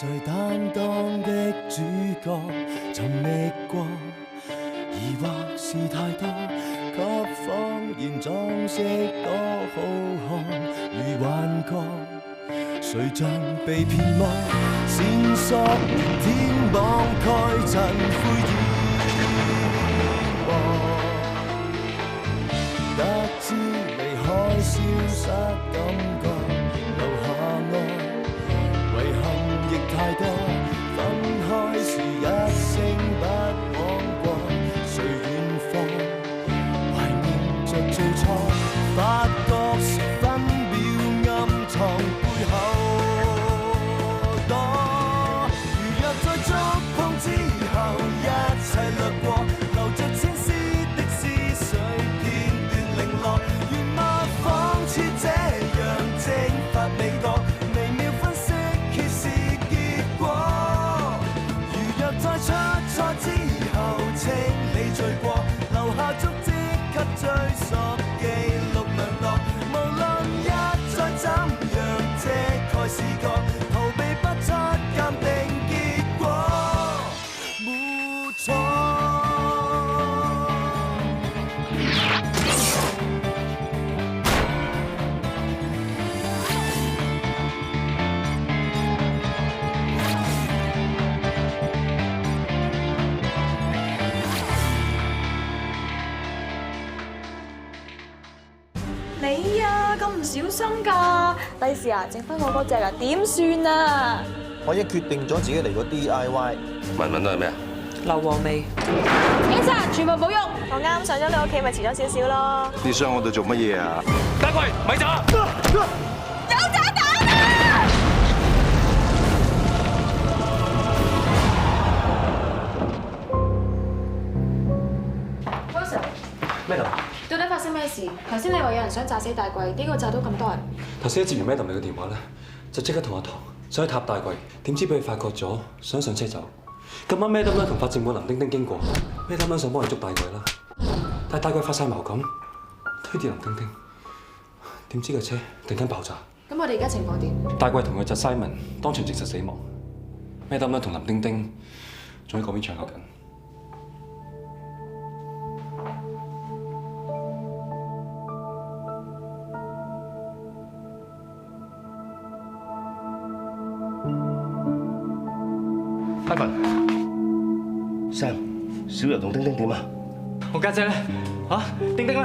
誰擔當的主角？尋覓過，疑惑是太多，給謊言裝飾多好看，如幻覺。誰像被騙麼？線索連天網蓋塵灰煙幕。得知離開消失感覺，留下愛，遺憾亦太多。分開時一聲不枉過，誰遠方懷念着最初，發覺是分秒暗藏背後多。如若在觸碰之後一切掠過，留着千絲的思緒片段零落，原貌仿似這樣蒸發味覺，微妙分析揭示結果。如若在出錯之後清理罪過，留下足跡給追溯記錄量度，無論一再怎樣遮蓋視覺，逃避不出鑑定結果，沒錯。你啊，咁唔小心㗎，第時啊，剩翻我嗰隻啊，點算啊？我已經決定咗自己嚟個 DIY。問都係咩啊？硫磺味。警察全部冇用，我啱上咗你屋企，咪遲咗少少咯。你傷我哋做乜嘢啊？等佢，咪走！有炸彈啊！咩度？到底發生咩事？頭先你話有人想炸死大貴，點解炸到咁多人？頭先一接完 Madam 你嘅電話咧，就即刻同阿唐想去塔大貴，點知俾佢發覺咗，想上車走。咁啱 Madam 咧同法政部林丁丁經過，Madam 咧想幫佢捉大貴啦，但係大貴發晒毛咁推跌林丁丁，點知個車突然間爆炸。咁我哋而家情況點？大貴同佢侄 Simon 當場證實死亡，Madam 咧同林丁丁仲喺嗰邊搶救緊。Sam， 小柔同丁丁點啊？我家姐咧，丁丁咧，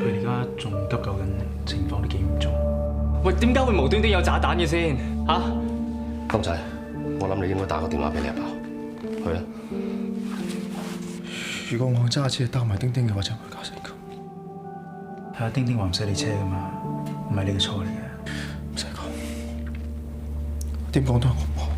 佢而家仲急救緊，情況都幾嚴重。喂，點解會無端端有炸彈嘅先？金仔，我諗你應該打個電話俾你阿爸。去啊！如果我揸車搭埋丁丁嘅話，就會搞成咁。係啊，丁丁話唔使理車噶嘛，唔係你嘅錯嚟嘅，唔使講，點講都係我唔好。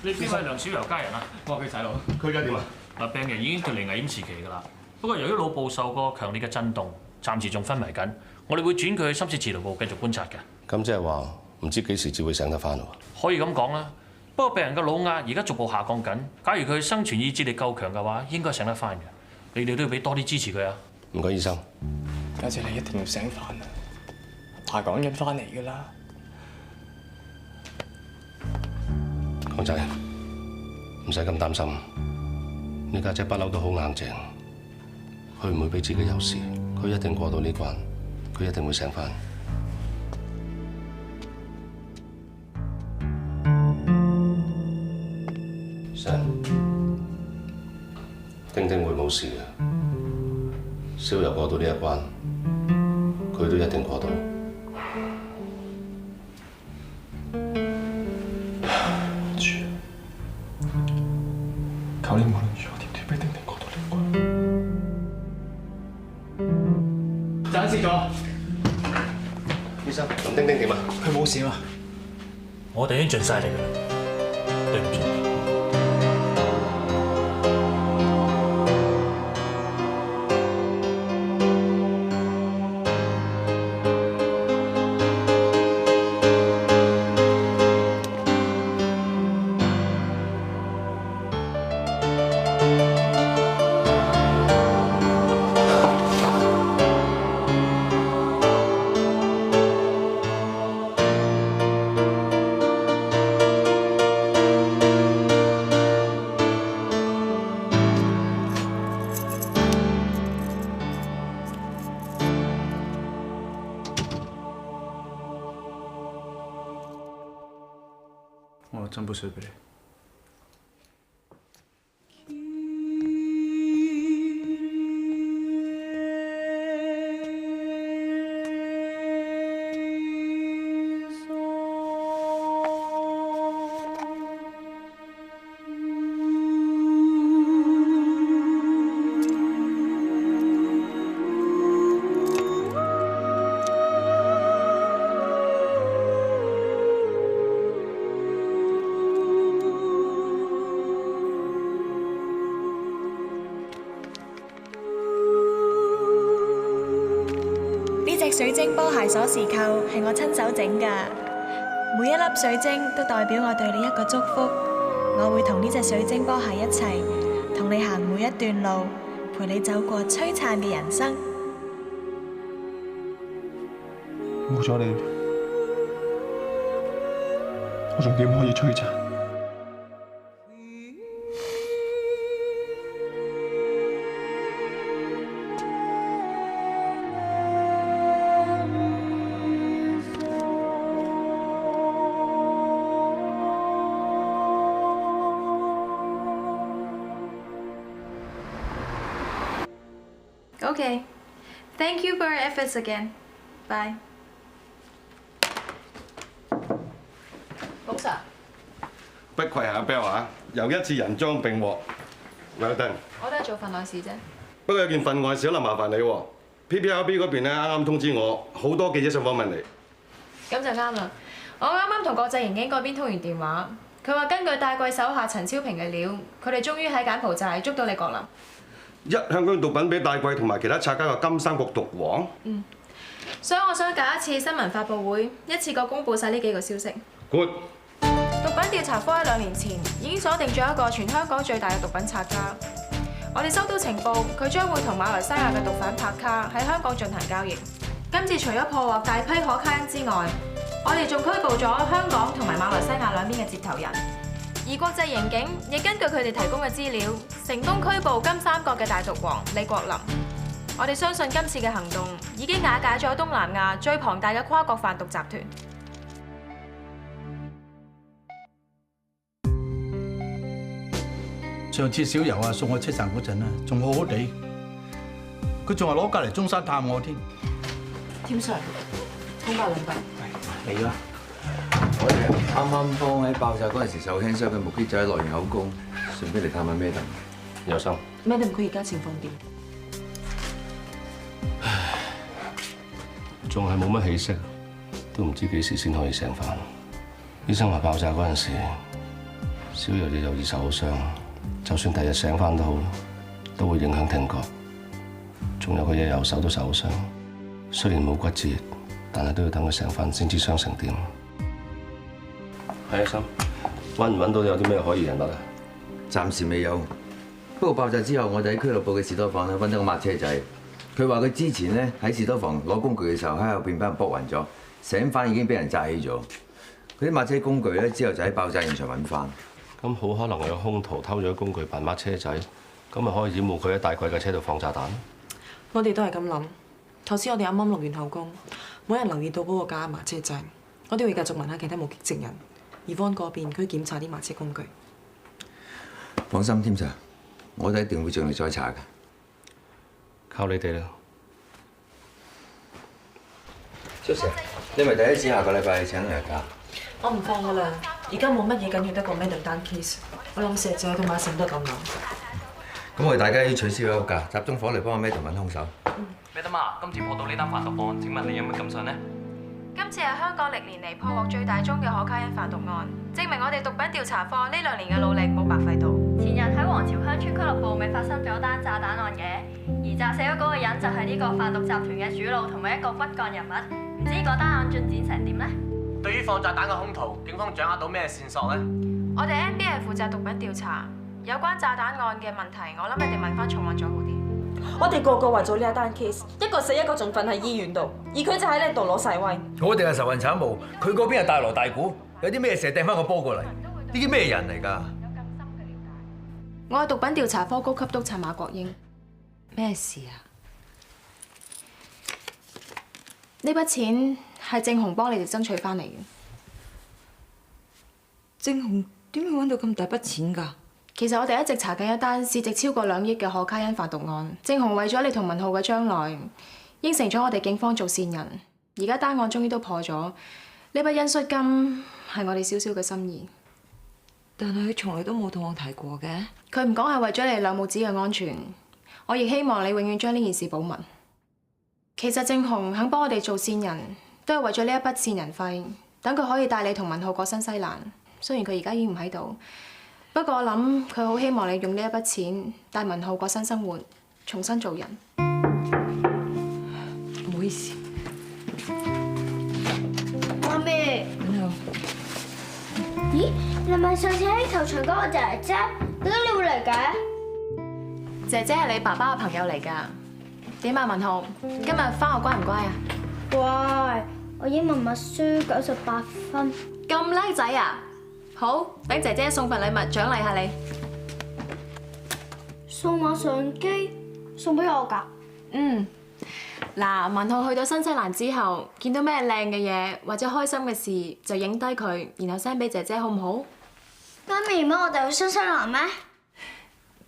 呢邊係梁小柔家人啊！我係佢細佬。佢而家點啊？嗱，病人已經脫離危險時期㗎啦。不過由於腦部受過強烈嘅震動，暫時仲昏迷緊。我哋會轉佢去深切治療部繼續觀察嘅。咁即係話唔知幾時至會醒得翻喎？可以咁講啦。不過病人嘅腦壓而家逐步下降緊。假如佢生存意志力夠強嘅話，應該醒得翻嘅。你哋都要俾多啲支持佢啊！唔該，醫生。家姐，你一定要醒翻啊！大講緊翻嚟㗎啦。강仔，唔使咁擔心，你家姐不嬲都好硬淨，佢唔會俾自己有事，佢一定過到呢關，佢一定會醒返。Sam， 丁丁會冇事嘅，小柔過到呢一關，佢都一定過到。求你無論如何點都俾丁丁過到呢關。斬死咗。醫生，林丁丁點啊？佢冇事嘛？我哋已經盡晒力㗎啦，對唔住。我斟杯水俾你。水晶波鞋鎖匙扣係我親手整㗎，每一粒水晶都代表我對你一個祝福。我會同呢隻水晶波鞋一齊，同你行每一段路，陪你走過璀璨嘅人生。冇咗你，我仲點可以璀璨？Okay. Thank you for your efforts again. Bye. 董 Sir， 不愧係阿 Bell 啊，又一次人贓並獲。Well done。我都係做份內事啫。不過有件份外事可能麻煩你喎。PPRB 嗰邊咧啱啱通知我，好多記者想訪問你。咁就啱啦。我啱啱同國際刑警嗰邊通完電話，佢話根據戴貴手下陳超平嘅料，佢哋終於喺柬埔寨捉到李國林。香港毒品俾戴貴同埋其他拆家嘅金三角毒王。所以我想搞一次新聞發佈會，一次過公佈晒呢幾個消息。Good。毒品調查科喺2年前已經鎖定咗一個全香港最大嘅毒品拆家。我哋收到情報，佢將會同馬來西亞嘅毒販帕卡喺香港進行交易。今次除咗破獲大批可卡因之外，我哋仲拘捕咗香港同埋馬來西亞兩邊嘅接頭人。而國際刑警亦根據佢哋提供嘅資料，成功拘捕金三角嘅大毒王李國林。我哋相信今次嘅行動已經瓦解咗東南亞最龐大嘅跨國販毒集團。上次小游送我車站嗰陣仲好好地，佢仲係攞隔離中山探我添。添 Sir，空白200。嚟啦！我哋啱啱幫喺爆炸嗰陣時受輕傷嘅目擊者落完口供，順便嚟探下 Madam。有心。Madam 佢而家情況點？仲係冇乜起色，都唔知幾時先可以醒返。醫生話爆炸嗰陣時，小柔亦有2手好傷，就算第日醒返都好，都會影響聽覺。仲有佢嘅右手都受傷，雖然冇骨折，但係都要等佢醒返先知傷成點。係啊，心，揾唔揾到有啲咩可疑人物啊？暫時未有，不過爆炸之後，我哋喺俱樂部嘅士多房咧揾到個抹車仔。佢話佢之前咧喺士多房攞工具嘅時候喺後邊俾人搏暈咗，醒翻已經俾人炸起咗。佢啲抹車工具咧之後就喺爆炸現場揾翻。咁好可能有兇徒偷咗工具扮抹車仔，咁咪可以掩護佢喺大貴嘅車度放炸彈。我哋都係咁諗。頭先我哋啱啱錄完口供，冇人留意到嗰個假麻車仔。我哋會繼續問下其他目擊證人。Yvonne 嗰邊佢檢查啲麻車工具。放心，添 Sir，我哋一定會盡力再查嘅。靠你哋啦。小姐，你咪第一次下個禮拜請日假？我唔放㗎啦，而家冇乜嘢緊要得過 Madam 單 case。我諗石仔同馬成都咁諗。咁我哋大家要取消一個假，集中火嚟幫阿 Madam 揾兇手。Madam 啊，今次破到呢單販毒案，請問你有乜感想呢？今次係香港歷年嚟破獲最大宗嘅可卡因販毒案，證明我哋毒品調查科呢2年嘅努力冇白費到。前日喺皇朝鄉村俱樂部咪發生咗單炸彈案嘅，而炸死咗嗰個人就係呢個販毒集團嘅主腦同埋一個骨幹人物。唔知嗰單案進展成點呢？對於放炸彈嘅兇徒，警方掌握到咩線索呢？我哋 MB 係負責毒品調查，有關炸彈案嘅問題，我諗你哋問翻重案組好啲。我哋個個為咗呢一單 case， 一個死一個仲瞓喺醫院度，而佢就喺呢度攞晒威。我哋係仇人慘無，佢嗰邊係大鑼大鼓，有啲咩事掟翻個波過嚟？呢啲咩人嚟㗎？我係毒品調查科高級督察馬國英。咩事啊？呢筆錢係正紅幫你哋爭取翻嚟嘅。正紅點會揾到咁大筆錢㗎？其實我哋一直查緊一單市值超過2億嘅可卡因販毒案。正紅為咗你同文浩嘅將來，應承咗我哋警方做線人。而家單案終於都破咗，呢筆恩恤金係我哋少少嘅心意。但係佢從來都冇同我提過嘅。佢唔講係為咗你兩母子嘅安全，我亦希望你永遠將呢件事保密。其實正紅肯幫我哋做線人，都係為咗呢一筆線人費，等佢可以帶你同文浩過新西蘭。雖然佢而家已經唔喺度。不過我諗佢好希望你用呢一筆錢帶文浩過新生活，重新做人。唔好意思，媽咪。文浩，咦？你係咪上次喺球場嗰個姐姐？點解你會嚟嘅？姐姐係你爸爸嘅朋友嚟㗎。點啊，文浩？今日返學乖唔乖啊？乖，我英文默書98分。咁叻仔啊！好，等姐姐送份禮物獎勵下你。數碼相機送俾我㗎？嗱，文浩去到新西蘭之後，見到咩靚嘅嘢或者開心嘅事，就影低佢，然後 send 俾姐姐，好唔好？媽咪，唔好我哋去新西蘭咩？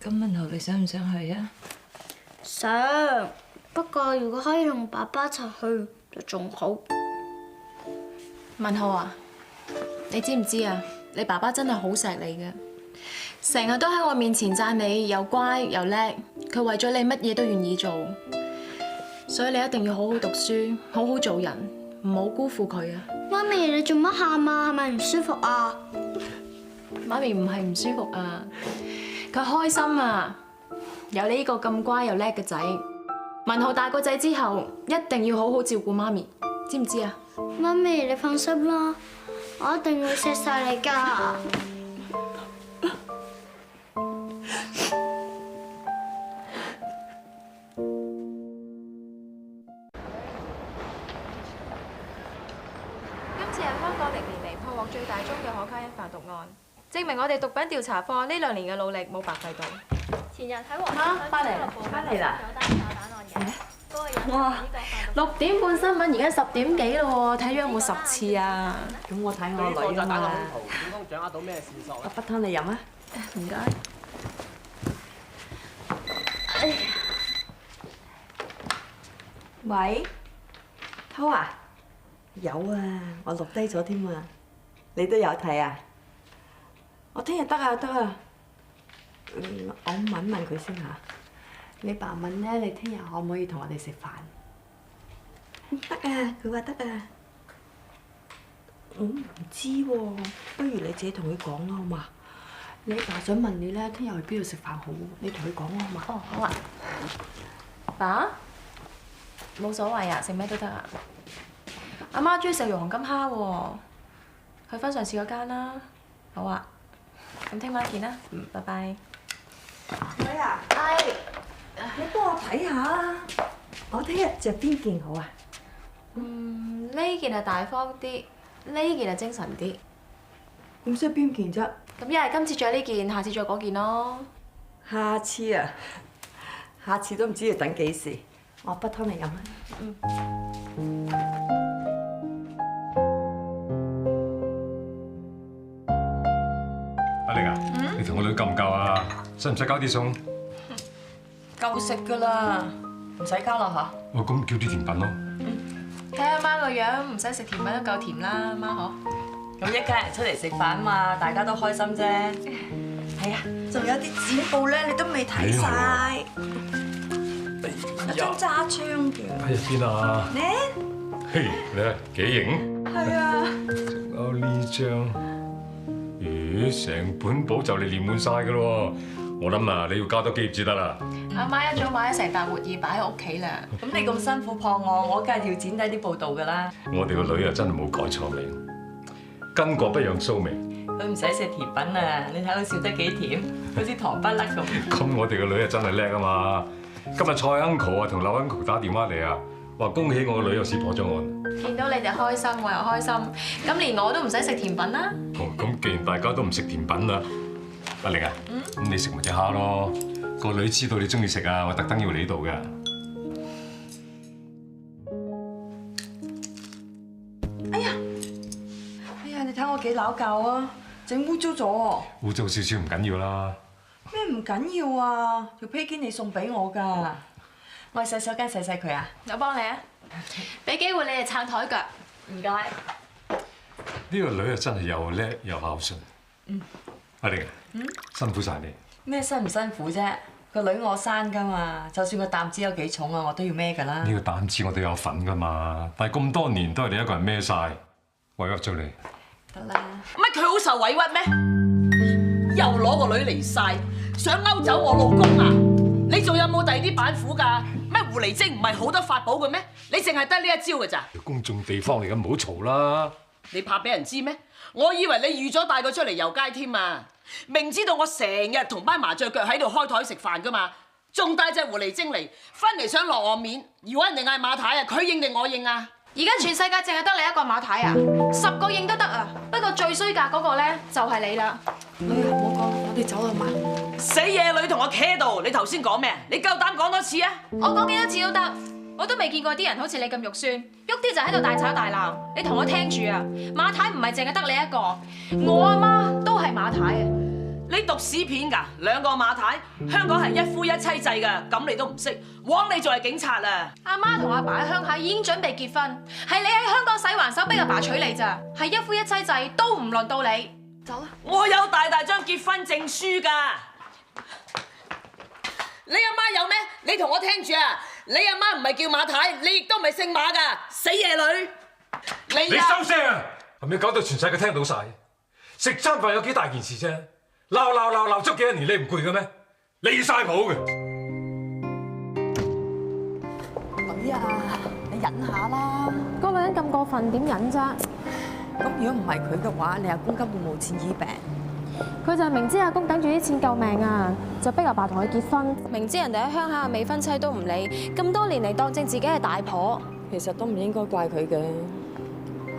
咁文浩你想唔想去啊？想，不過如果可以同爸爸一齊去就仲好。文浩啊，你知唔知啊？你爸爸真係好錫你嘅，成日都喺我面前讚你又乖又叻，佢為咗你乜嘢都願意做，所以你一定要好好讀書，好好做人，唔好辜負佢啊！媽咪，你做乜喊啊？係咪唔舒服啊？媽咪唔係唔舒服啊，佢開心啊！有你呢個咁乖又叻嘅仔，文浩大個仔之後一定要好好照顧媽咪，知唔知啊？媽咪，你放心啦。我一定會錫晒你㗎。今次係香港歷年嚟破獲最大宗嘅可卡因販毒案，證明我哋毒品調查科呢2年嘅努力冇白費到。前日喺黃大仙俱樂部發生咗單炸彈案嘅。哇！6點半新聞，而家10點幾咯喎，睇咗有冇10次啊？咁我睇我女啊嘛。點樣掌握到咩線索？阿筆湯你飲啊？唔該。哎呀！喂，濤啊？有啊，我錄低咗添啊。你都有睇啊？我聽日得啊，得啊。我問問佢先嚇。你爸問咧，你聽日可唔可以同我哋食飯？得啊，佢話得啊。我唔知喎，不如你自己同佢講啦，好嘛？你爸想問你咧，聽日去邊度食飯好？你同佢講啦，好嘛？哦，好啊。爸，冇所謂啊，食咩都得啊。阿媽中意食肉黃金蝦喎，去翻上次嗰間啦。好啊，咁聽晚見啦。拜拜。女啊，係。你幫我睇下，我聽日着邊件好啊？呢件係大方啲，呢件係精神啲。咁即係邊件啫？咁一係今次着呢件，下次着嗰件咯。下次啊，下次都唔知要等幾時。我筆湯你飲啊。阿玲啊，你同我女夠唔夠啊？使唔使交啲餸？夠食㗎啦，唔使交啦嚇。我咁叫啲甜品咯。睇阿媽個樣，唔使食甜品都夠甜啦，媽嗬。咁一家人出嚟食飯嘛，大家都開心啫。係啊，仲有啲剪報咧，你都未睇晒。有張揸槍嘅。喺入邊啊？呢？嘿，你睇幾型？係啊。仲有呢張，咦，成本簿就嚟連滿晒㗎咯喎！我諗啊，你要加多幾頁至得啦。阿媽一早買咗成沓活頁擺喺屋企啦。咁你咁辛苦撲我梗係要剪低啲報道㗎啦。我哋個女啊，真係冇改錯名，巾幗不讓鬚眉。佢唔使食甜品啊！你睇佢笑得幾甜，好似糖不甩咁。咁我哋個女啊，真係叻啊嘛！今日蔡 uncle 啊同劉 uncle 打電話嚟啊，話恭喜我個女又試破咗案。見到你哋開心，我又開心。咁連我都唔使食甜品啦。哦，咁既然大家都唔食甜品啦，阿玲啊，咁你食埋隻蝦咯。個女知道你中意食啊，我特登要嚟呢度㗎。哎呀，你睇我幾撈教啊！整污糟咗。污糟少少唔緊要啦。咩唔緊要啊？條披肩你送俾我㗎，我去洗手間洗洗佢啊。我幫你啊，俾機會你哋撐台腳。唔該。呢個女啊真係又叻又孝順。阿玲，辛苦晒你。咩辛唔辛苦啫？個女我生㗎嘛，就算個擔子有幾重啊，我都要孭㗎啦。呢個擔子我都有份㗎嘛，但係咁多年都係你一個人孭晒，委屈咗你。得啦。乜佢好受委屈咩？又攞個女嚟晒，想勾走我老公啊！你仲有冇第二啲板斧㗎？咩狐狸精唔係好多法寶嘅咩？你淨係得呢一招㗎咋？公眾地方嚟嘅，唔好嘈啦。你怕俾人知咩？我以為你預咗帶佢出嚟遊街添啊！明知道我成日同班麻雀腳喺度開台食飯㗎嘛，仲帶隻狐狸精嚟，翻嚟想落我面。如果人哋嗌馬太啊，佢應定我應啊？而家全世界淨係得你一個馬太啊，10個應都得啊。不過最衰格嗰個咧就係你啦。女啊，唔好講，我哋走啦嘛。死野女同我企喺度，你頭先講咩？你夠膽講多次啊？我講幾多次都得，我都未見過啲人好似你咁肉酸，喐啲就喺度大吵大鬧。你同我聽住啊，馬太唔係淨係得你一個，我阿媽都係馬太啊。你讀屎片㗎？2個馬太，香港係一夫一妻制㗎，咁你都唔識，枉你做係警察啊！阿媽同阿爸喺鄉下已經準備結婚，係你喺香港洗橫手逼阿爸娶你咋，係一夫一妻制都唔輪到你。走啦！我有大張結婚證書㗎。你阿媽有咩？你同我聽住啊！你阿媽唔係叫馬太，你亦都唔係姓馬㗎，死野女！你收聲啊！係咪搞到全世界聽到晒？食餐飯有幾大件事啫？鬧足幾多年，你唔攰嘅咩？離晒譜嘅。女啊，你忍下啦。嗰個人咁過分，點忍啫？咁如果唔係佢嘅話，你阿公根本冇錢醫病。佢就係明知阿公等住啲錢救命啊，就逼阿爸同佢結婚。明知人哋喺鄉下嘅未婚妻都唔理，咁多年嚟當正自己係大婆。其實都唔應該怪佢嘅，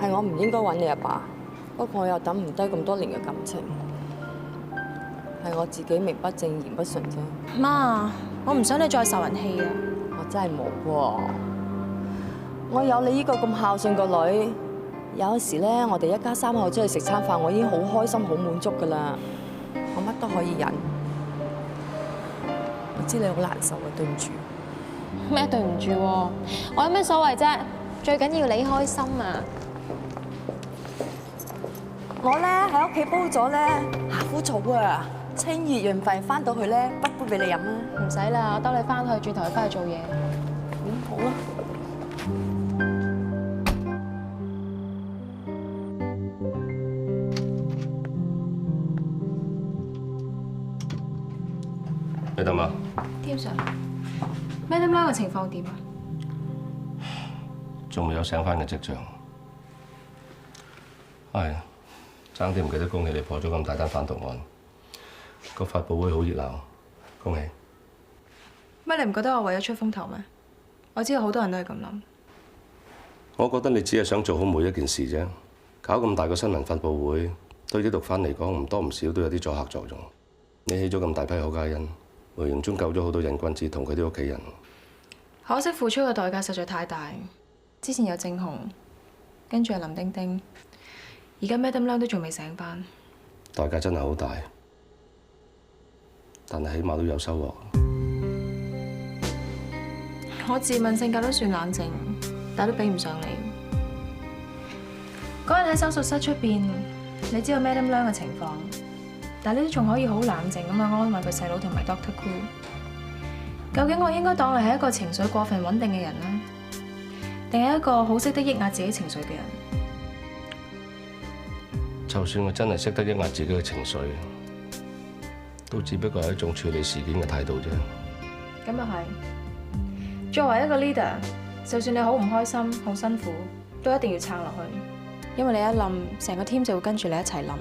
係我唔應該揾你阿爸。不過我又等唔低咁多年嘅感情。係我自己名不正言不順啫。媽，我唔想你再受人氣啊！我真係冇喎，我有你呢個咁孝順個女，有時咧我哋一家3口出去食餐飯，我已經好開心、好滿足噶啦，我乜都可以忍。我知你好難受啊，對唔住。咩對唔住？我有咩所謂啫？最緊要你開心啊！我咧喺屋企煲咗咧夏枯草啊！清熱潤肺，翻到去咧，滗杯俾你飲啦。唔使啦，我兜你翻去，轉頭去翻去做嘢。好啦。你得嘛？添 Sir，Madam Lam 嘅情況點啊？仲未有醒翻嘅跡象。係，爭啲唔記得恭喜你破咗咁大單販毒案。個發佈會好熱鬧，恭喜！乜你唔覺得我為咗出風頭咩？我知道好多人都係咁諗。我覺得你只係想做好每一件事啫。搞咁大個新聞發佈會，對啲毒販嚟講唔多唔少都有啲阻嚇作用。你起咗咁大批可卡因，無形中救咗好多癮君子同佢啲屋企人。可惜付出嘅代價實在太大。之前有正紅，跟住係林丁丁，而家 Madam Lam 都仲未醒返。代價真係好大。但係起碼都有收穫。我自問性格都算冷靜，但都比唔上你。嗰日喺手術室出邊，你知道 Madam Lam 嘅情況，但你都仲可以好冷靜咁樣安慰佢細佬同埋 Dr. Koo。究竟我應該當你係一個情緒過分穩定嘅人呢，定係一個好識得抑壓自己情緒嘅人？就算我真係識得抑壓自己嘅情緒，都只不過係一種處理事件嘅態度啫。咁又係。作為一個 leader，就算你好唔開心、好辛苦，都一定要撐落去。因為你一冧，成個 team 就會跟住你一齊冧。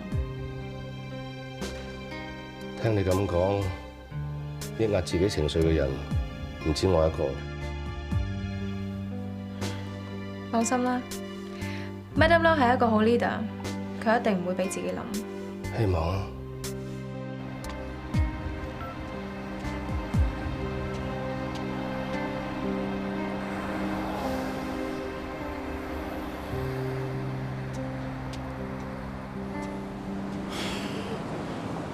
聽你咁講，抑壓自己情緒嘅人唔止我一個。放心啦 ，Madam Lam 係一個好 leader， 佢一定唔會俾自己冧。希望啊。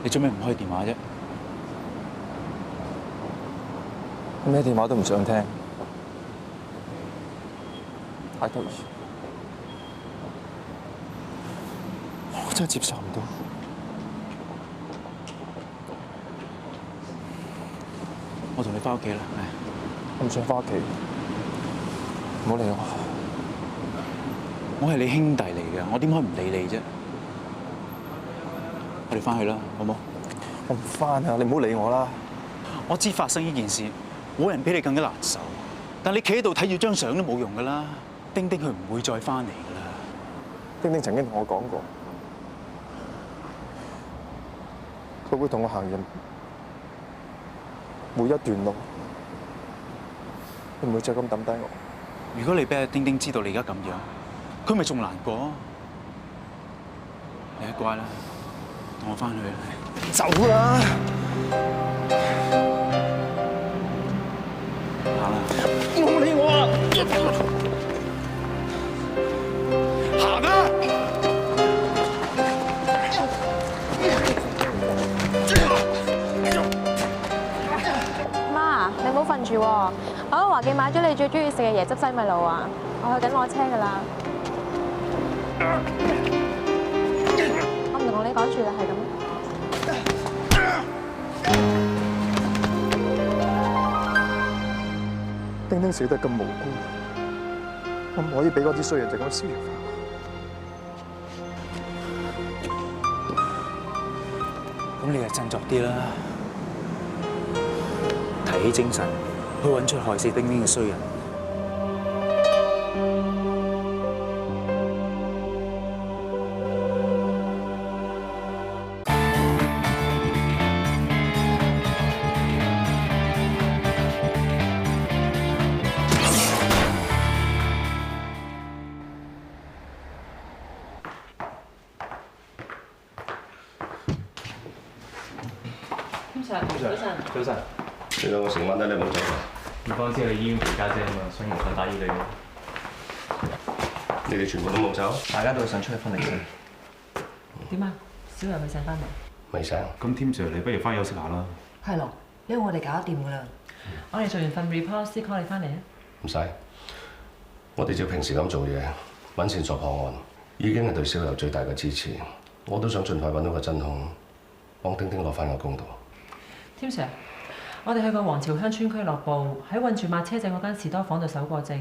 你做咩唔開電話啫？咩電話都唔想聽，太對唔住，我真係接受唔到。我同你翻屋企啦，我唔想翻屋企，唔好理我。我係你兄弟嚟嘅，我點可以唔理你啫？我哋翻去啦，好冇？我唔翻啊！你唔好理我啦。我知發生呢件事，冇人比你更加難受。但你企喺度睇住張相都冇用噶啦。丁丁佢唔會再翻嚟噶啦。丁丁曾經同我講過，佢會同我行人每一段路，佢唔會再咁抌低我。如果你俾阿丁丁知道你而家咁樣，佢咪仲難過？你乖啦，同我翻去啦。走啦！行啦。唔好理我啊！行啊！媽，你唔好瞓住喎，我喺華記買咗你最中意食嘅椰汁西米露啊！我去緊攞車㗎啦。我唔同你講住啦，係咁。丁丁死得咁無辜，我唔可以俾嗰啲衰人就咁消滅咁你就振作啲啦，提起精神，去揾出害死丁丁嘅衰人。早晨，你兩個成晚都你冇走啊？唔方知你醫院陪家姐啊嘛，所以唔想打擾你咯。你哋全部都冇走？大家都想出去分離先。點啊？小楊佢醒翻未？未醒。咁 Tim Sir，你不如翻休息下啦。係咯，因為我哋搞掂㗎啦。我哋做完份 report 先 call 你翻嚟啊。唔使，我哋照平時咁做嘢，揾線索破案，已經係對小友最大嘅支持。我都想盡快揾到個真兇，幫丁丁攞翻個公道。Tim Sir，我哋去過皇朝鄉村俱樂部，喺韞住抹車仔嗰間士多房度搜過證，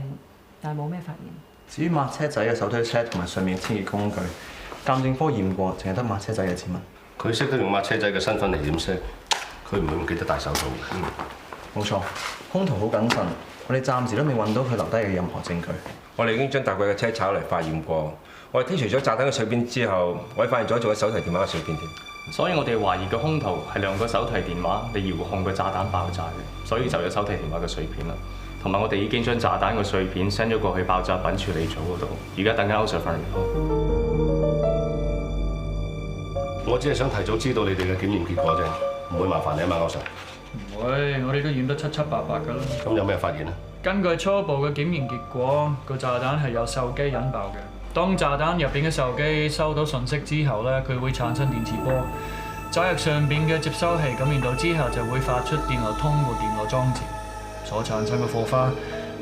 但係冇咩發現。至於抹車仔嘅手推車同埋上面嘅清潔工具，鑑證科驗過，淨係得抹車仔嘅指紋。佢識得用抹車仔嘅身份嚟掩飾，佢唔會唔記得戴手套嘅。冇錯，兇徒好謹慎，我哋暫時都未揾到佢留低嘅任何證據。我哋已經將大貴嘅車炒嚟化驗過，我哋剔除咗炸彈嘅碎片之後，我哋發現咗做嘅手提電話嘅碎片添。所以我哋懷疑嘅兇徒係利用個手提電話嚟遙控個炸彈爆炸嘅，所以就有手提電話嘅碎片啦。同埋我哋已經將炸彈嘅碎片 send 咗過去爆炸品處理組嗰度，而家等緊歐 Sir 翻嚟。我只係想提早知道你哋嘅檢驗結果啫，唔會麻煩你啊嘛，歐 Sir。唔會，我哋都驗得七七八八㗎啦。咁有咩發現啊？根據初步嘅檢驗結果，個炸彈係由手機引爆嘅。當炸彈入邊嘅手機收到訊息之後咧，佢會產生電磁波，炸藥上邊嘅接收器感應到之後，就會發出電流通過電路裝置，所產生嘅火花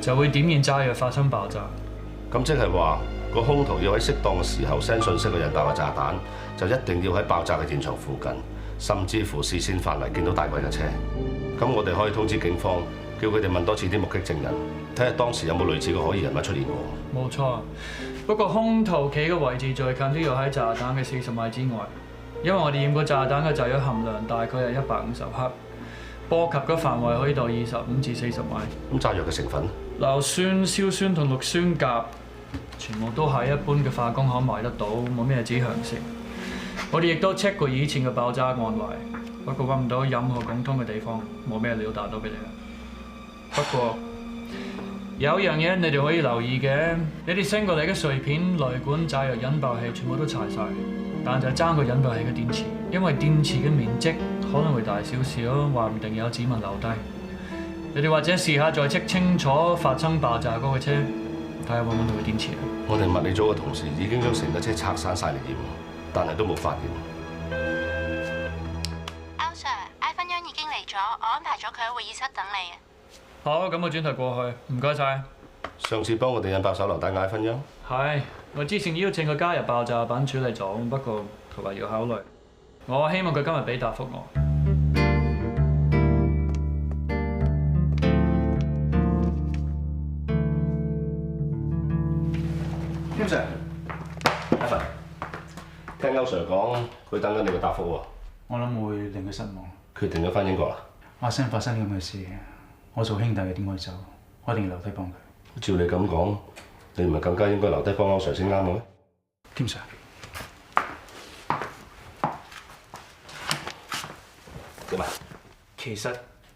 就會點燃炸藥發生爆炸。咁即係話個兇徒要喺適當嘅時候 send 訊息去引爆個炸彈，就一定要喺爆炸嘅現場附近，甚至乎視線範圍見到大貴嘅車。咁我哋可以通知警方，叫佢哋問多次啲目擊證人，睇下當時有冇類似嘅可疑人物出現過。冇錯。不過兇徒企嘅位置最近都要喺炸彈嘅40米之外，因為我哋驗過炸彈嘅炸藥含量大概係150克，波及嘅範圍可以到25至40米。咁炸藥嘅成分？硫酸、硝酸同氯酸鉀，全部都喺一般嘅化工行買得到，冇咩指向性。我哋亦都 check 過以前嘅爆炸案例，不過揾唔到任何共通嘅地方，冇咩料達到俾你啦。不過有樣嘢你哋可以留意嘅，你哋升過嚟嘅碎片、雷管、炸藥引爆器全部都齊晒，但就係爭個引爆器嘅電池，因為電池嘅面積可能會大少少，話唔定有指紋留低。你哋或者試下再 check 清楚發生爆炸嗰個車，睇下揾唔揾到個電池。我哋物理組嘅同事已經將成架車拆散晒嚟驗，但係都冇發現。嚟咗，我安排咗佢喺會議室等你啊。好，咁我轉頭過去，唔該晒。上次幫我哋引爆手榴彈嗌婚姻，係，我之前邀請佢加入爆炸品處理組，不過佢話要考慮。我希望佢今日俾答覆我。Kim Sir，Evan，聽歐 Sir 講，佢等緊你嘅答覆喎。我諗會令佢失望。決定咗翻英國啦。阿 Sam 發生咁嘅事，我做兄弟嘅點可以走？我一定要留低幫佢。照你咁講，你唔係更加應該留低幫歐 Sir 先啱嘅咩？Kim Sir，點啊？其實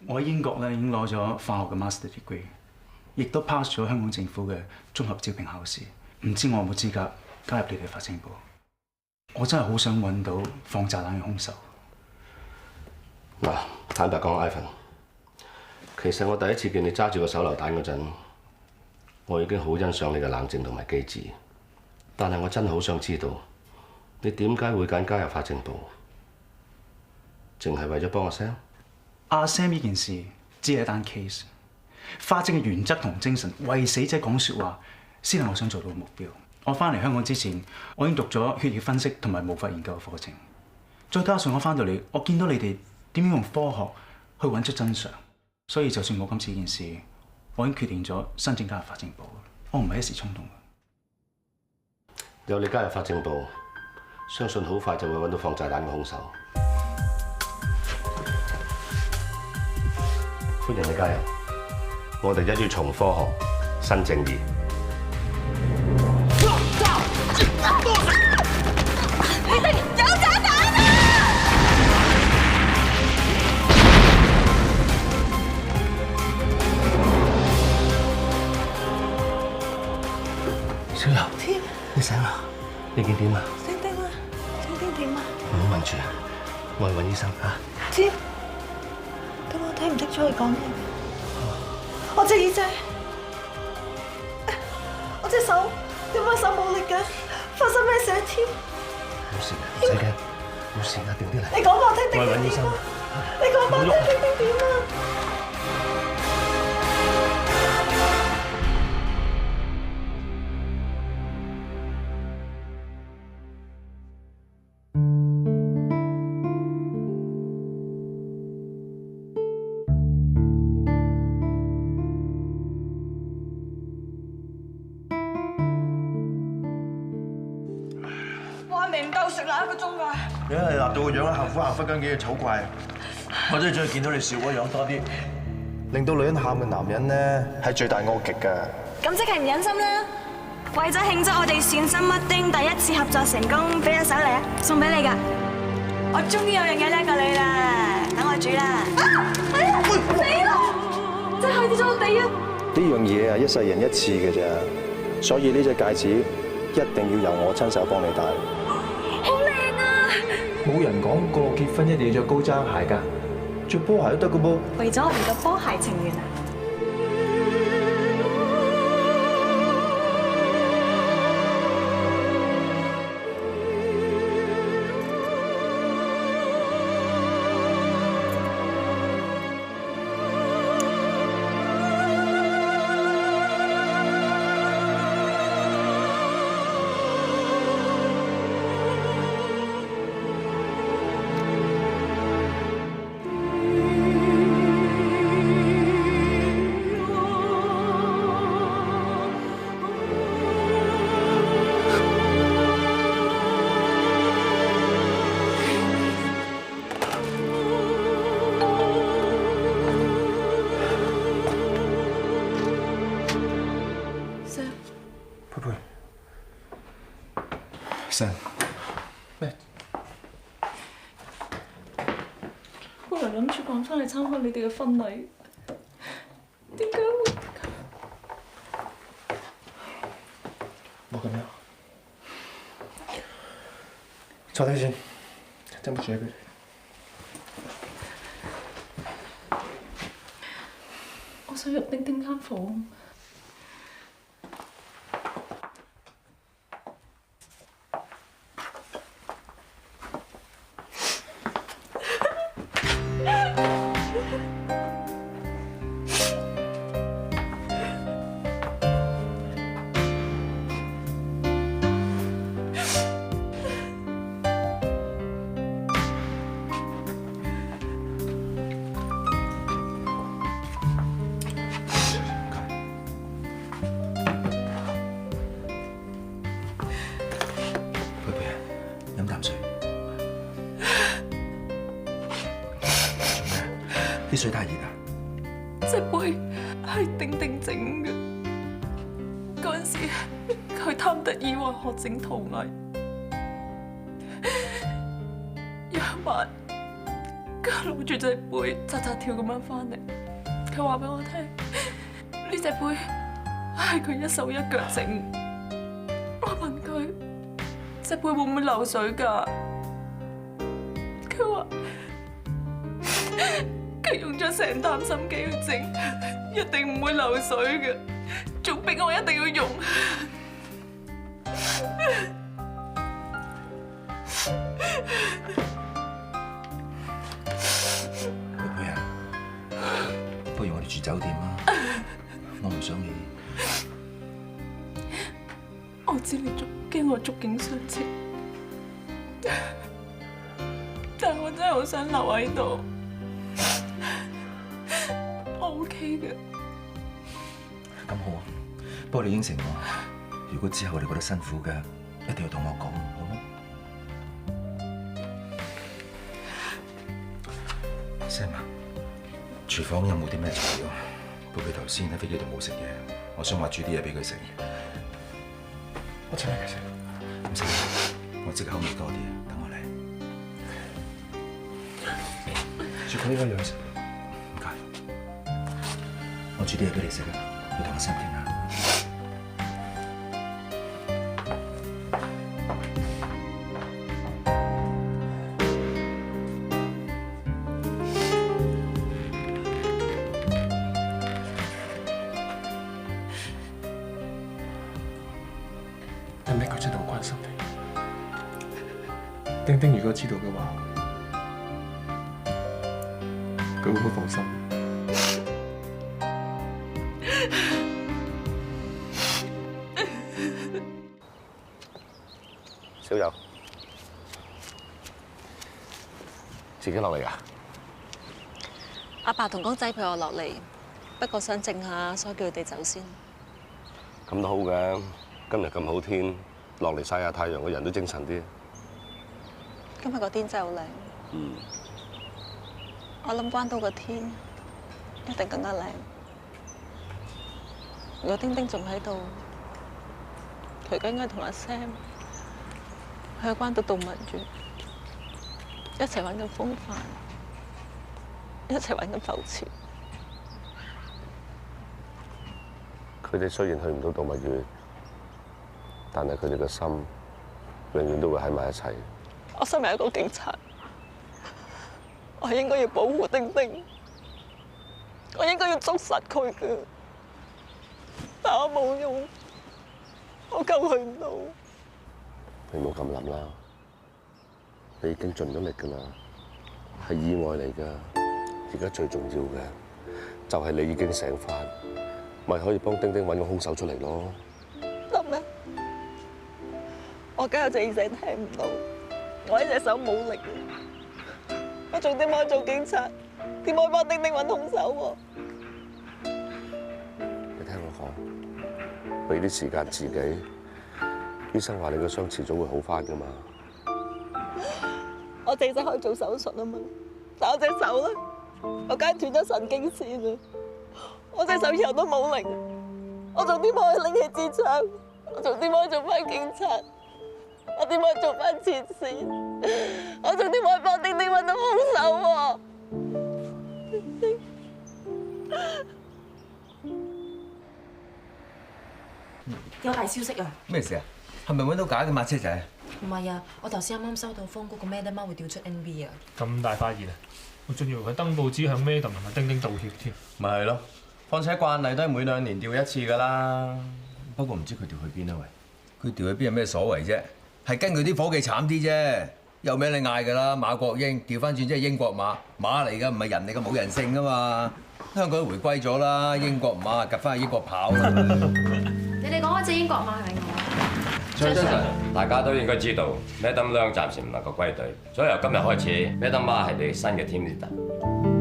我喺英國咧已經攞咗化學嘅 Master Degree， 亦都 pass 咗香港政府嘅綜合招聘考試。唔知我有冇資格加入你哋法政部？我真係好想揾到放炸彈嘅兇手。嗱，坦白講 ，Ivan， 其實我第一次見你揸住個手榴彈嗰陣，我已經好欣賞你嘅冷靜同埋機智。但係我真係好想知道，你點解會揀加入法政部？淨係為咗幫阿 Sam？ 阿 Sam 呢件事只係一單 case， 法政嘅原則同精神，為死者講説話，先係我想做到嘅目標。我翻嚟香港之前，我已經讀咗血液分析同埋毛髮研究嘅課程，再加上我翻到嚟，我見到你哋點樣用科學去揾出真相，所以就算我今次件事，我已經決定咗申請加入法政部。我唔係一時衝動嘅。有你加入法政部，相信好快就會揾到放炸彈嘅兇手。歡迎你加入，我哋一於從科學新正義。你哋有炸彈啊！小柔，你醒啦？你見點啊？丁丁啊，丁丁點啊？唔好問住，我去揾醫生啊！添，咁我睇唔清楚佢講咩。我隻耳仔，我隻手，點解手冇力㗎？發生咩事啊？添，冇事嘅，唔使驚，冇事㗎，定啲嚟。你講俾我聽，丁丁點啊？你講俾我聽，丁丁點啊？唔夠食啦，1個鐘㗎。你係立到個樣幸苦幸福緊幾嘅醜怪，我真係中意見到你笑嗰樣多啲。令到女人喊嘅男人咧，係最大惡極㗎。咁即係唔忍心啦。為咗慶祝我哋善心乜丁第一次合作成功，俾一手嚟啊，送俾你㗎。我終於有樣嘢叻過你啦，等我煮啦。死啦！真係跌咗落地啊！呢樣嘢係一世人一次嘅咋，所以呢隻戒指一定要由我親手幫你戴。好靚啊！冇人講過結婚一定要着高踭鞋㗎，着波鞋都得㗎噃。為咗我哋個波鞋情緣啊！Sam， 咩？本來諗住趕翻嚟參加你哋嘅婚禮，點解會？冇咁樣，坐低先，斟杯水俾你。我想入丁丁間房。啲水太熱啊！隻杯係丁丁整嘅，嗰陣時佢貪得意話學整陶藝。有一晚，佢攞住隻杯扎扎跳咁樣翻嚟，佢話俾我聽，呢隻杯係佢一手一腳整。我問佢隻杯會唔會漏水㗎？佢話佢用咗成擔心機去整，一定唔會漏水嘅，仲逼我一定要用。妹妹啊，不如我哋住酒店啊！我唔想你。我知你驚我觸景傷情，但係我真係好想留喺度。我 OK 嘅。咁好啊，不過你應承我，如果之後你覺得辛苦嘅，一定要同我講，好冇？Sam 啊，廚房有冇啲咩材料？不過佢頭先喺飛機度冇食嘢，我想話煮啲嘢俾佢食。我請你食，唔使，我即刻口味多啲，等我嚟。雪糕應該有食，唔該。我煮啲嘢俾你食啦，你同我先傾下。但係佢真係好關心你。丁丁如果知道嘅話，佢會好放心。小友，自己落嚟㗎？阿爸同公仔陪我落嚟，不過想靜下，所以叫佢哋走先。咁都好嘅，今日咁好天，落嚟曬下太陽，個人都精神啲。今日個天真係好靚。我諗關島個天一定更加靚。如果丁丁仲喺度，佢應該同阿 Sam 去關島度蜜月，一齊玩緊風帆，一齊玩緊浮潛。佢哋雖然去唔到度蜜月，但係佢哋嘅心永遠都會喺埋一齊。我身為一個警察，我應該要保護丁丁，我應該要捉實佢嘅，但我冇用，我救佢唔到。你冇咁諗啦，你已經盡咗力㗎啦，係意外嚟㗎。而家最重要嘅就係你已經醒返，咪可以幫丁丁揾個兇手出嚟咯。得咩？我梗係隻耳仔聽唔到，我一隻手冇力，我仲點可以做警察？點可以幫丁丁揾兇手喎？你聽我講，俾啲時間自己。醫生話你個傷遲早會好返㗎嘛。我隻手可以做手術啊嘛，但我隻手咧，我梗係斷咗神經線啦。我隻手以後都冇力，我仲點可以拎起支槍？我仲點可以做翻警察？我點可以做翻前線？我仲點可以幫丁丁揾到兇手喎？有大消息啊！咩事啊？係咪揾到假嘅抹車仔？唔係啊，我頭先啱啱收到風，嗰個 Madam 媽會調出 NB 啊！咁大發現啊！我仲以為佢登報紙向 Madam 同埋丁丁道歉添。咪係咯，況且慣例都係每2年調一次㗎啦。不過唔知佢調去邊啊？喂，佢調去邊有咩所謂啫？係跟佢啲伙計慘啲啫。有名你嗌㗎啦，馬國英調翻轉即係英國馬，馬嚟㗎，唔係人嚟㗎，冇人性㗎嘛。香港都回歸咗啦，英國馬夾翻去英國跑啦。你哋講嗰隻英國馬係我。張 Sir， 大家都應該知道 Madam 梁暫時唔能夠歸隊，所以由今日開始 Madam 媽係你新嘅 team leader，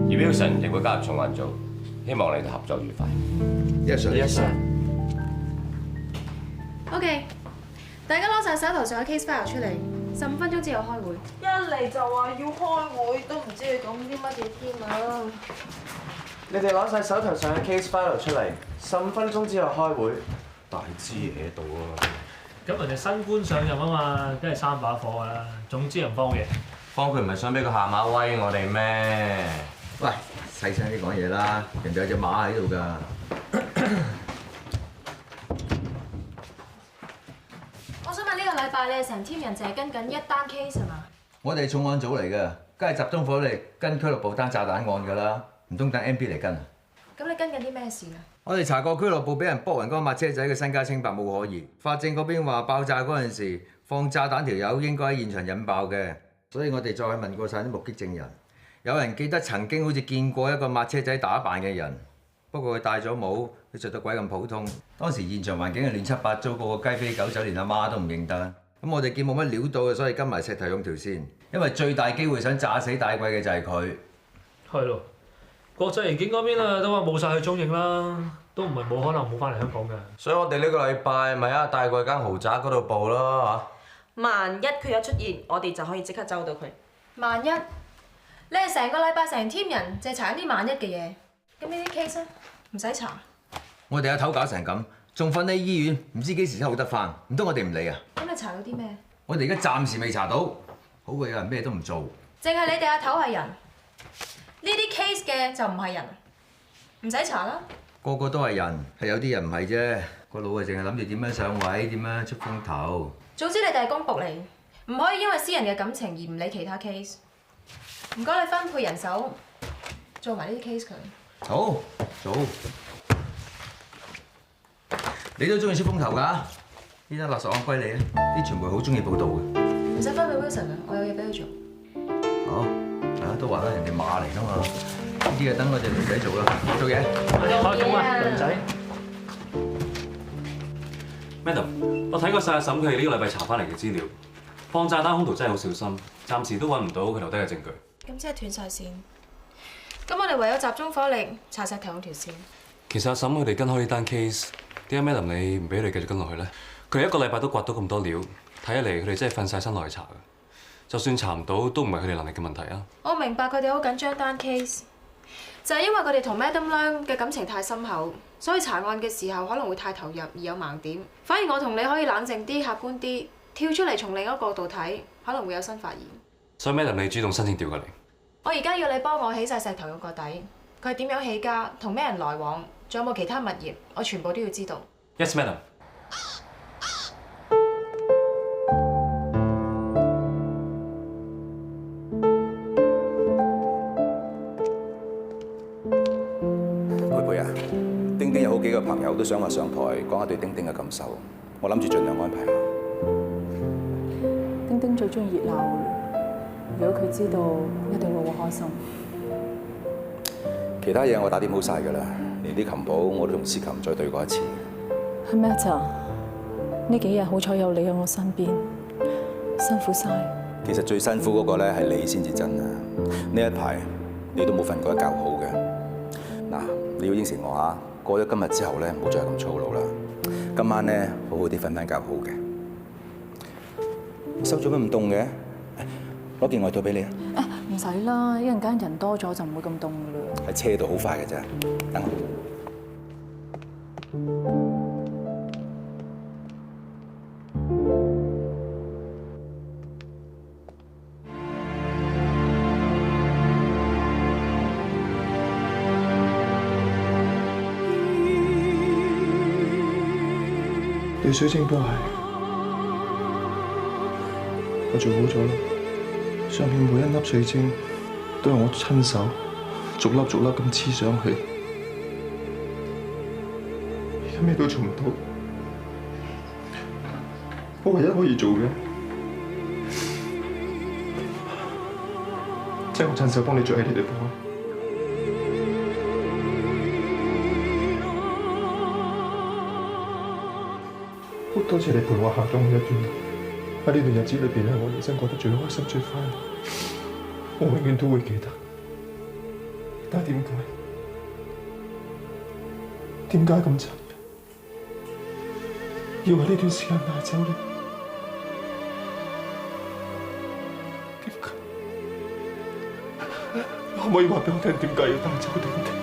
而 Wilson 亦會加入重案組，希望你哋合作愉快。Yes sir。OK， 大家攞晒手頭上嘅 case file 出嚟， 15分鐘之後開會。一嚟就話要開會，都唔知佢講啲乜嘢添啊！你哋攞晒手頭上嘅 case file 出嚟，15分鐘之後開會，大支嘢到啊！咁人哋新官上任啊嘛，梗係3把火㗎啦。總之唔幫嘢，幫佢唔係想俾個下馬威我哋咩？喂，細聲啲講嘢啦，人哋有隻馬喺度㗎。我想問呢個禮拜你哋成 team 人淨係跟緊一單 case 係嘛？我哋係重案組嚟嘅，梗係集中火力跟俱樂部單炸彈案㗎啦，唔通等 MP 嚟跟啊？咁你跟緊啲咩事啊？我哋查過俱樂部俾人卜暈嗰個抹車仔嘅身家清白冇可疑，法證嗰邊話爆炸嗰陣時放炸彈條友應該喺現場引爆嘅，所以我哋再問過晒啲目擊證人，有人記得曾經好似見過一個抹車仔打扮嘅人，不過佢戴咗帽，佢着到鬼咁普通。當時現場環境係亂七八糟，個個雞飛狗走，連阿媽都唔認得。咁我哋見冇乜料到嘅，所以跟埋石頭勇條線，因為最大機會想炸死大貴嘅就係佢。係咯，國際刑警嗰邊啊都話冇晒佢蹤影啦，都唔係冇可能冇翻嚟香港嘅。所以我哋呢個禮拜咪喺大貴間豪宅嗰度報咯嚇。萬一佢有出現，我哋就可以即刻揪到佢。萬一你係成個禮拜成 team 人淨係查緊啲萬一嘅嘢，咁呢啲 case 咧唔使查。我哋阿頭搞成咁，仲瞓喺醫院，唔知幾時先好得翻，唔通我哋唔理啊？咁你查到啲咩？我哋而家暫時未查到，好過有人咩都唔做。淨係你哋阿頭係人，呢啲 case 嘅就唔係人，唔使查啦。個個都係人，係有啲人唔係啫。個腦啊，淨係諗住點樣上位，點樣出風頭。總之你哋係公僕嚟，唔可以因為私人嘅感情而唔理其他 case。唔該你分配人手做埋呢啲 case 佢。好，做。你都中意出風頭㗎？呢單勒索案歸你啊！啲傳媒好中意報導嘅。唔使分俾 Wilson 啊，我有嘢俾佢做。好，大家都話啦，人哋馬嚟㗎嘛，呢啲嘢等我哋女仔做啦，做嘢。開工啦，女仔。Madam， 我睇過晒阿沈佢呢個禮拜查翻嚟嘅資料，放炸彈兇徒真係好小心，暫時都揾唔到佢留低嘅證據。咁即係斷晒線。咁我哋唯有集中火力查石頭嗰條線。其實阿沈佢哋跟開呢單 case， 點解 Madam 你唔俾佢哋繼續跟落去咧？佢哋一個禮拜都刮到咁多料，睇起嚟佢哋真係瞓晒身落去查嘅。就算查唔到，都唔係佢哋能力嘅問題啊。我明白佢哋好緊張單 case， 就係因為佢哋同 Madam Leung 嘅感情太深厚，所以查案嘅時候可能會太投入而有盲點。反而我同你可以冷靜啲、客觀啲，跳出嚟從另一個角度睇，可能會有新發現。所以 Madam 你主動申請調過嚟。我而家要你幫我起晒石頭勇個底，佢係點樣起家，同咩人來往，仲有冇其他物業，我全部都要知道。Yes, Madam。妹妹啊，丁丁有好幾個朋友都想話上台講下對丁丁嘅感受，我諗住盡量安排下。丁丁最中意熱鬧，如果佢知道，一定會好開心。其他嘢我打點好晒㗎啦，連啲琴譜我都同司琴再對過一次。係咩咋？呢幾日好彩有你喺我身邊，辛苦晒。其實最辛苦嗰個咧係你先至真啊！呢一排你都冇瞓過一覺好嘅。嗱，你要應承我啊，過咗今日之後咧，唔好再咁操勞啦。今晚咧好好啲瞓翻覺好嘅。收咗乜咁凍嘅？攞件外套俾你啊！唔使啦，一陣間人多咗就唔會咁凍噶啦。喺車度好快嘅啫，等我。對水晶波鞋，我做好咗啦。上面每一粒水晶都係我親手逐粒逐粒咁黐上去，而家咩都做唔到。我唯一可以做嘅，即係我親手幫你着起你對波。好多謝你陪我行咗每一段路，喺呢段日子裏邊係我人生過得最開心、最快樂，我永遠都會記得。但係點解咁殘忍？要喺呢段時間帶走你？可唔可以話俾我聽點解要帶走佢哋？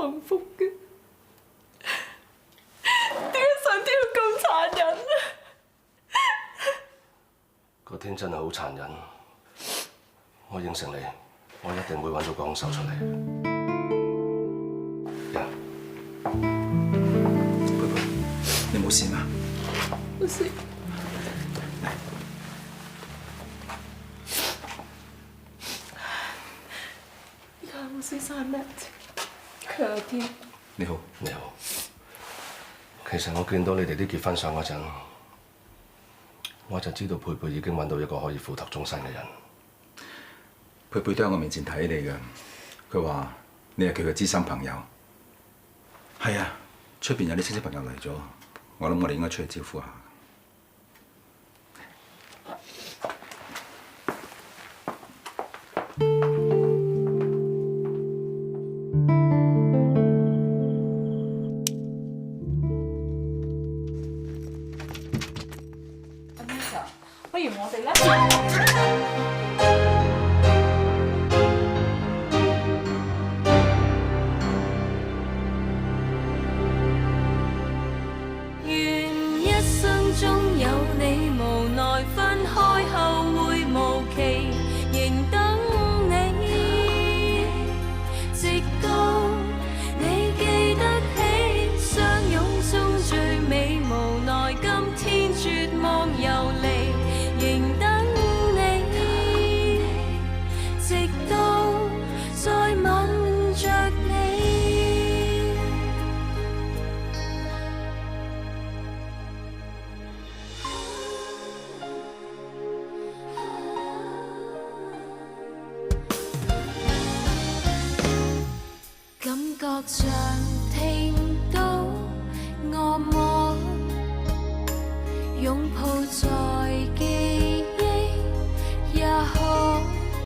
幸福嘅，點解上天要咁殘忍啊？個天真係好殘忍，我應承你，我一定會揾到個兇手出嚟。佩佩，你冇事嘛？冇事。呢個係我先生 Matt。佢有啲。你好，你好。其實我見到你哋啲結婚相嗰陣，我就知道佩佩已經揾到一個可以付託終身嘅人。佩佩都喺我面前睇你嘅，佢話你係佢嘅知心朋友。係啊，出邊有啲親戚朋友嚟咗，我諗我哋應該出去招呼下。不如我哋咧？願一生中有你，無奈分開後會無期，仍等你，直到你記得起相擁中最美，無奈今天絕望遊離。仍等你，直到再吻着你。感覺像聽到惡魔擁抱在